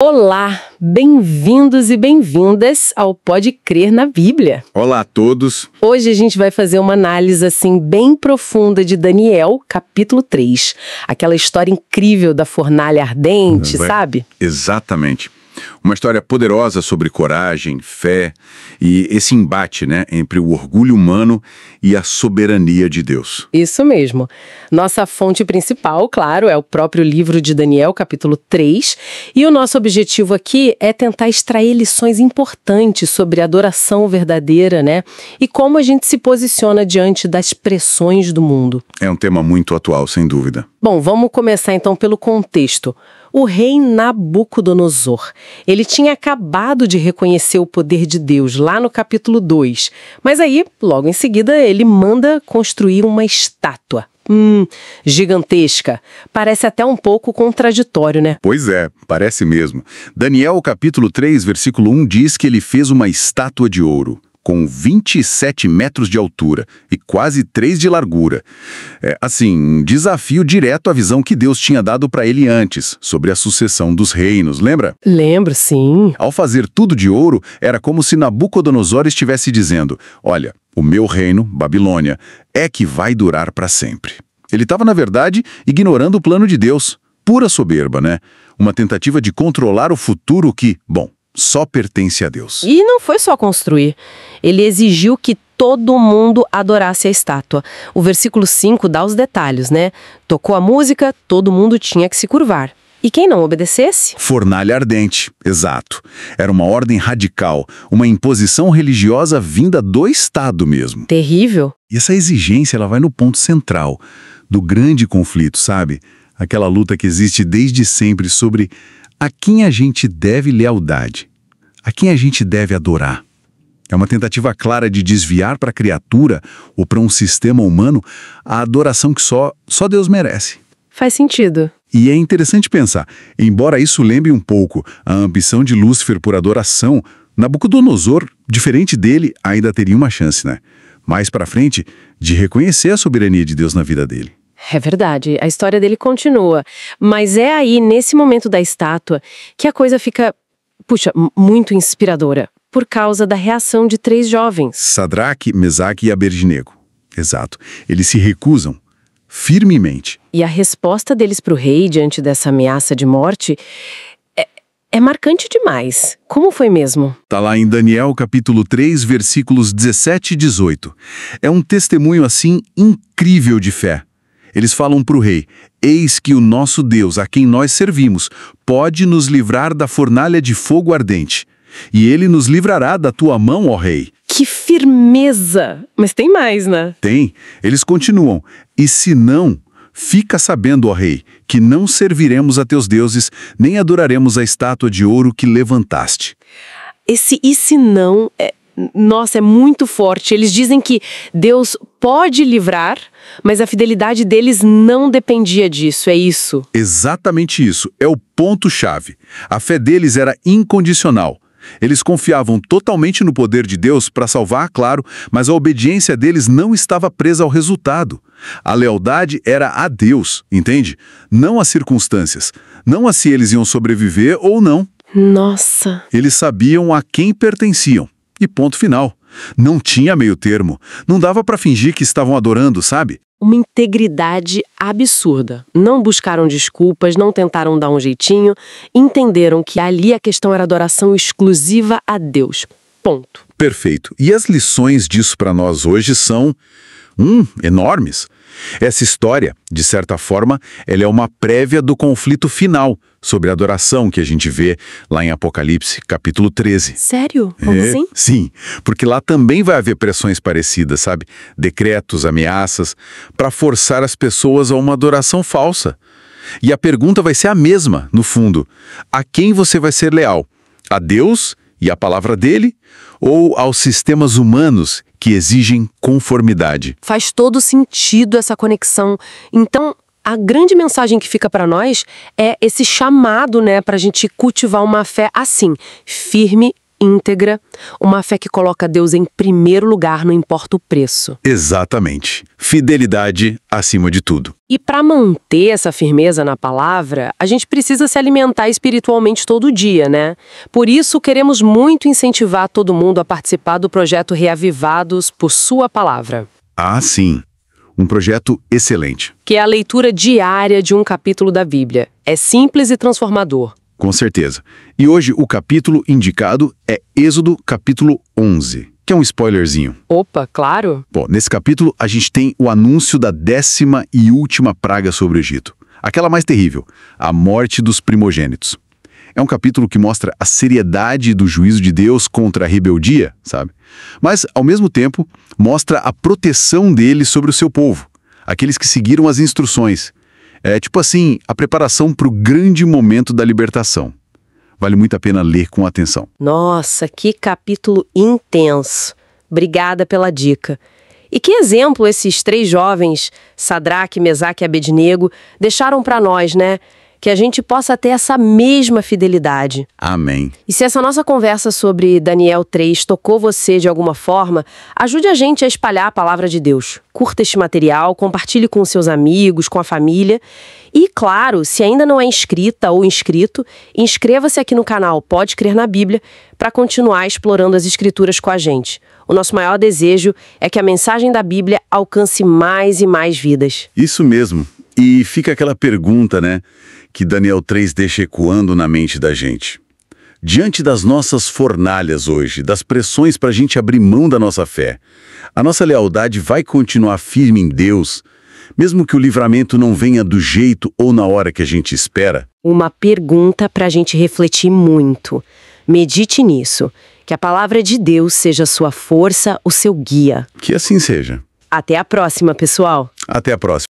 Olá, bem-vindos e bem-vindas ao Pode Crer na Bíblia. Olá a todos. Hoje a gente vai fazer uma análise assim bem profunda de Daniel, capítulo 3. Aquela história incrível da fornalha ardente, sabe? Exatamente. Uma história poderosa sobre coragem, fé e esse embate, entre o orgulho humano e a soberania de Deus. Isso mesmo. Nossa fonte principal, claro, é o próprio livro de Daniel, capítulo 3. E o nosso objetivo aqui é tentar extrair lições importantes sobre a adoração verdadeira, E como a gente se posiciona diante das pressões do mundo. É um tema muito atual, sem dúvida. Bom, vamos começar então pelo contexto. O rei Nabucodonosor, ele tinha acabado de reconhecer o poder de Deus lá no capítulo 2, mas aí, logo em seguida, ele manda construir uma estátua. Gigantesca. Parece até um pouco contraditório, né? Pois é, parece mesmo. Daniel, capítulo 3, versículo 1, diz que ele fez uma estátua de ouro, com 27 metros de altura e quase 3 de largura. Um desafio direto à visão que Deus tinha dado para ele antes, sobre a sucessão dos reinos, lembra? Lembro, sim. Ao fazer tudo de ouro, era como se Nabucodonosor estivesse dizendo: olha, o meu reino, Babilônia, é que vai durar para sempre. Ele estava, na verdade, ignorando o plano de Deus. Pura soberba, Uma tentativa de controlar o futuro que, só pertence a Deus. E não foi só construir. Ele exigiu que todo mundo adorasse a estátua. O versículo 5 dá os detalhes, Tocou a música, todo mundo tinha que se curvar. E quem não obedecesse? Fornalha ardente, exato. Era uma ordem radical, uma imposição religiosa vinda do Estado mesmo. Terrível. E essa exigência, ela vai no ponto central do grande conflito, sabe? Aquela luta que existe desde sempre sobre a quem a gente deve lealdade, a quem a gente deve adorar. É uma tentativa clara de desviar para a criatura ou para um sistema humano a adoração que só Deus merece. Faz sentido. E é interessante pensar, embora isso lembre um pouco a ambição de Lúcifer por adoração, Nabucodonosor, diferente dele, ainda teria uma chance, mais para frente, de reconhecer a soberania de Deus na vida dele. É verdade, a história dele continua. Mas é aí, nesse momento da estátua, que a coisa fica, muito inspiradora. Por causa da reação de 3 jovens. Sadraque, Mesaque e Abednego. Exato. Eles se recusam firmemente. E a resposta deles para o rei diante dessa ameaça de morte é marcante demais. Como foi mesmo? Tá lá em Daniel, capítulo 3, versículos 17 e 18. É um testemunho, incrível de fé. Eles falam para o rei: eis que o nosso Deus, a quem nós servimos, pode nos livrar da fornalha de fogo ardente. E ele nos livrará da tua mão, ó rei. Que firmeza! Mas tem mais, Tem. Eles continuam: e se não, fica sabendo, ó rei, que não serviremos a teus deuses, nem adoraremos a estátua de ouro que levantaste. Esse e se não, é muito forte. Eles dizem que Deus pode livrar, mas a fidelidade deles não dependia disso, é isso? Exatamente isso, é o ponto-chave. A fé deles era incondicional. Eles confiavam totalmente no poder de Deus para salvar, claro, mas a obediência deles não estava presa ao resultado. A lealdade era a Deus, entende? Não às circunstâncias, não a se eles iam sobreviver ou não. Nossa! Eles sabiam a quem pertenciam. E ponto final. Não tinha meio termo. Não dava para fingir que estavam adorando, sabe? Uma integridade absurda. Não buscaram desculpas, não tentaram dar um jeitinho, entenderam que ali a questão era adoração exclusiva a Deus. Ponto. Perfeito. E as lições disso para nós hoje são enormes. Essa história, de certa forma, ela é uma prévia do conflito final sobre a adoração que a gente vê lá em Apocalipse, capítulo 13. Sério? Como assim? Sim, porque lá também vai haver pressões parecidas, sabe? Decretos, ameaças, para forçar as pessoas a uma adoração falsa. E a pergunta vai ser a mesma, no fundo. A quem você vai ser leal? A Deus e a palavra dele? Ou aos sistemas humanos que exigem conformidade? Faz todo sentido essa conexão. Então, a grande mensagem que fica para nós é esse chamado, para a gente cultivar uma fé assim, firme íntegra, uma fé que coloca Deus em primeiro lugar, não importa o preço. Exatamente. Fidelidade acima de tudo. E para manter essa firmeza na palavra, a gente precisa se alimentar espiritualmente todo dia, né? Por isso, queremos muito incentivar todo mundo a participar do projeto Reavivados por Sua Palavra. Ah, sim. Um projeto excelente. Que é a leitura diária de um capítulo da Bíblia. É simples e transformador. Com certeza. E hoje o capítulo indicado é Êxodo capítulo 11, que é um spoilerzinho. Opa, claro. Bom, nesse capítulo a gente tem o anúncio da 10ª e última praga sobre o Egito. Aquela mais terrível, a morte dos primogênitos. É um capítulo que mostra a seriedade do juízo de Deus contra a rebeldia, sabe? Mas, ao mesmo tempo, mostra a proteção dele sobre o seu povo, aqueles que seguiram as instruções. É tipo assim, a preparação para o grande momento da libertação. Vale muito a pena ler com atenção. Nossa, que capítulo intenso. Obrigada pela dica. E que exemplo esses 3 jovens, Sadraque, Mesaque e Abednego, deixaram para nós, né? Que a gente possa ter essa mesma fidelidade. Amém. E se essa nossa conversa sobre Daniel 3 tocou você de alguma forma, ajude a gente a espalhar a palavra de Deus. Curta este material, compartilhe com seus amigos, com a família. E, claro, se ainda não é inscrita ou inscrito, inscreva-se aqui no canal Pode Crer na Bíblia para continuar explorando as escrituras com a gente. O nosso maior desejo é que a mensagem da Bíblia alcance mais e mais vidas. Isso mesmo. E fica aquela pergunta, né, que Daniel 3 deixa ecoando na mente da gente. Diante das nossas fornalhas hoje, das pressões para a gente abrir mão da nossa fé, a nossa lealdade vai continuar firme em Deus, mesmo que o livramento não venha do jeito ou na hora que a gente espera? Uma pergunta para a gente refletir muito. Medite nisso. Que a palavra de Deus seja a sua força, o seu guia. Que assim seja. Até a próxima, pessoal. Até a próxima.